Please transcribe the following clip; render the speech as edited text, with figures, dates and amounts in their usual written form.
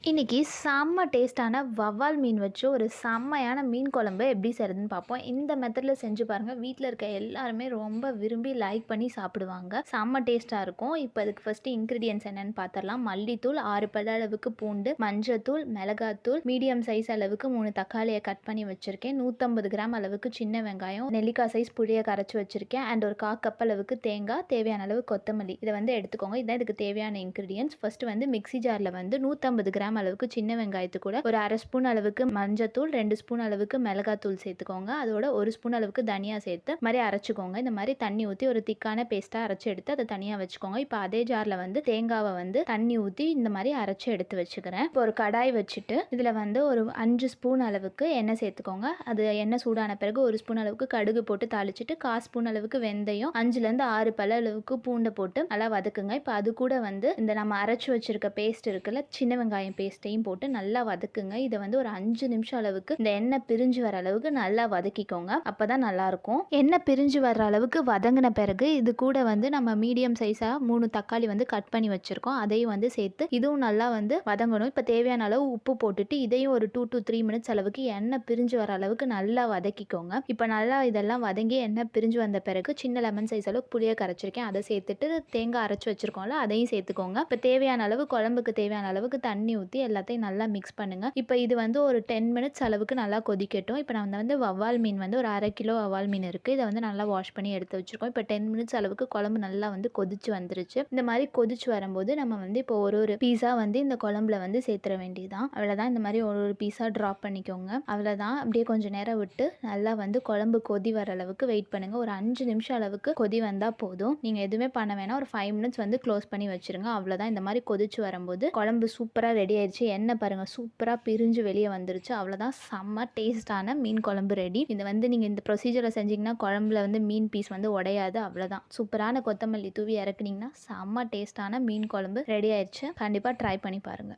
இன்றைக்கி செம்ம டேஸ்ட்டான வவ்வால் மீன் வச்சு ஒரு செம்மையான மீன் குழம்பு எப்படி செய்கிறதுன்னு பார்ப்போம். இந்த மெத்தடில் செஞ்சு பாருங்கள். வீட்டில் இருக்க எல்லாருமே ரொம்ப விரும்பி லைக் பண்ணி சாப்பிடுவாங்க. செம்ம டேஸ்ட்டாக இருக்கும். இப்போ அதுக்கு ஃபஸ்ட்டு இன்க்ரீடியன்ஸ் என்னென்னு பார்த்துடலாம். மல்லித்தூள் 6 பல் அளவுக்கு பூண்டு, மஞ்சத்தூள், மிளகாத்தூள், மீடியம் சைஸ் அளவுக்கு 3 தக்காளியை கட் பண்ணி வச்சுருக்கேன், 150 கிராம் அளவுக்கு சின்ன வெங்காயம், நெல்லிக்காய் சைஸ் புளியை கரைச்சி வச்சுருக்கேன், அண்ட் ஒரு 1/4 கப் அளவுக்கு தேங்காய், தேவையான அளவு கொத்தமல்லி. இதை வந்து எடுத்துக்கோங்க. இதுதான் இதுக்கு தேவையான இன்க்ரீடியன்ஸ். ஃபஸ்ட்டு வந்து மிக்ஸி ஜாரில் வந்து 150 கிராம் அளவுக்கு சின்ன வெங்காயத்து கூட ஒரு 1/2 ஸ்பூன் அளவுக்கு மஞ்சத்தூள், 2 ஸ்பூன் அளவுக்கு மிளகாத்தூள் சேர்த்துக்கோங்க. அதோட 1 ஸ்பூன் அளவுக்கு தனியா சேர்த்து மாதிரி அரைச்சிக்கோங்க. இந்த மாதிரி தண்ணி ஊற்றி ஒரு திக்கான பேஸ்ட்டாக அரைச்சி எடுத்து அதை தனியாக வச்சுக்கோங்க. இப்போ அதே ஜாரில் வந்து தேங்காவை வந்து தண்ணி ஊற்றி இந்த மாதிரி அரைச்சி எடுத்து வச்சுக்கிறேன். இப்போ ஒரு கடாய் வச்சுட்டு இதில் வந்து ஒரு 5 ஸ்பூன் அளவுக்கு எண்ணெய் சேர்த்துக்கோங்க. அது எண்ணெய் சூடான பிறகு 1 ஸ்பூன் அளவுக்கு கடுகு போட்டு தாளிச்சிட்டு 1/4 ஸ்பூன் அளவுக்கு வெந்தயம், 5லேருந்து 6 பல் அளவுக்கு பூண்டை போட்டு நல்லா வதக்குங்க. இப்போ அது கூட வந்து இந்த நம்ம அரைச்சி வச்சிருக்க பேஸ்ட் இருக்குல்ல, சின்ன வெங்காயம் பேஸ்ட்டையும் போட்டு நல்லா வதக்குங்க. இதை வந்து ஒரு 5 நிமிஷம் அளவுக்கு இந்த எண்ணெய் பிரிஞ்சு வர அளவுக்கு நல்லா வதக்கிக்கோங்க. அப்பதான் நல்லா இருக்கும். எண்ணெய் பிரிஞ்சு வர அளவுக்கு வதங்கின பிறகு இது கூட வந்து நம்ம மீடியம் சைஸா 3 தக்காளி வந்து கட் பண்ணி வச்சிருக்கோம். அதையும் வந்து சேர்த்து இதுவும் நல்லா வந்து வதங்கணும். இப்போ தேவையான அளவு உப்பு போட்டுட்டு இதையும் ஒரு 2 to 3 மினிட்ஸ் அளவுக்கு எண்ணெய் பிரிஞ்சு வர அளவுக்கு நல்லா வதக்கிக்கோங்க. இப்போ நல்லா இதெல்லாம் வதங்கி எண்ணெய் பிரிஞ்சு வந்த பிறகு சின்ன லெமன் சைஸ் அளவுக்கு புளியை கரைச்சிருக்கேன். அதை சேர்த்துட்டு தேங்காய் அரைச்சி வச்சிருக்கோம்ல, அதையும் சேர்த்துக்கோங்க. இப்போ தேவையான அளவு குழம்புக்கு தேவையான அளவுக்கு தண்ணி ஊற்றி எல்லாத்தையும் நல்லா மிக்ஸ் பண்ணுங்கள். இப்போ இது வந்து ஒரு 10 மினிட்ஸ் அளவுக்கு நல்லா கொதிக்கட்டும். இப்போ நான் வந்து வவ்வால் மீன் வந்து ஒரு 1/2 கிலோ வவ்வால் மீன் இருக்குது. இதை வந்து நல்லா வாஷ் பண்ணி எடுத்து வச்சுருக்கோம். இப்போ 10 மினிட்ஸ் அளவுக்கு குழம்பு நல்லா வந்து கொதிச்சு வந்துருச்சு. இந்த மாதிரி கொதிச்சு வரும்போது நம்ம வந்து இப்போ ஒரு பீஸா வந்து இந்த குழம்புல வந்து சேர்த்துற வேண்டியதான். அவ்வளோதான். இந்த மாதிரி ஒரு பீஸா ட்ராப் பண்ணிக்கோங்க. அவ்வளோதான். அப்படியே கொஞ்சம் நேரம் விட்டு நல்லா வந்து குழம்பு கொதி வர அளவுக்கு வெயிட் பண்ணுங்கள். ஒரு 5 நிமிஷம் அளவுக்கு கொதி வந்தால் போதும். நீங்கள் எதுவுமே பண்ண வேணாம். ஒரு 5 மினிட்ஸ் வந்து க்ளோஸ் பண்ணி வச்சுருங்க. அவ்வளோதான். இந்த மாதிரி கொதிச்சு வரும்போது குழம்பு சூப்பராக ரெடி ஆயிடுச்சு. எண்ணெய் பாருங்கள் சூப்பராக பிரிஞ்சு வெளியே வந்துருச்சு. அவ்வளோதான். செம்ம டேஸ்டான மீன் குழம்பு ரெடி. இது வந்து நீங்கள் இந்த ப்ரொசீஜரை செஞ்சிங்கன்னா குழம்புல வந்து மீன் பீஸ் வந்து உடையாது. அவ்வளோதான். சூப்பரான கொத்தமல்லி தூவி இறக்குனீங்கன்னா செம்ம டேஸ்டான மீன் குழம்பு ரெடி ஆயிடுச்சு. கண்டிப்பாக ட்ரை பண்ணி பாருங்கள்.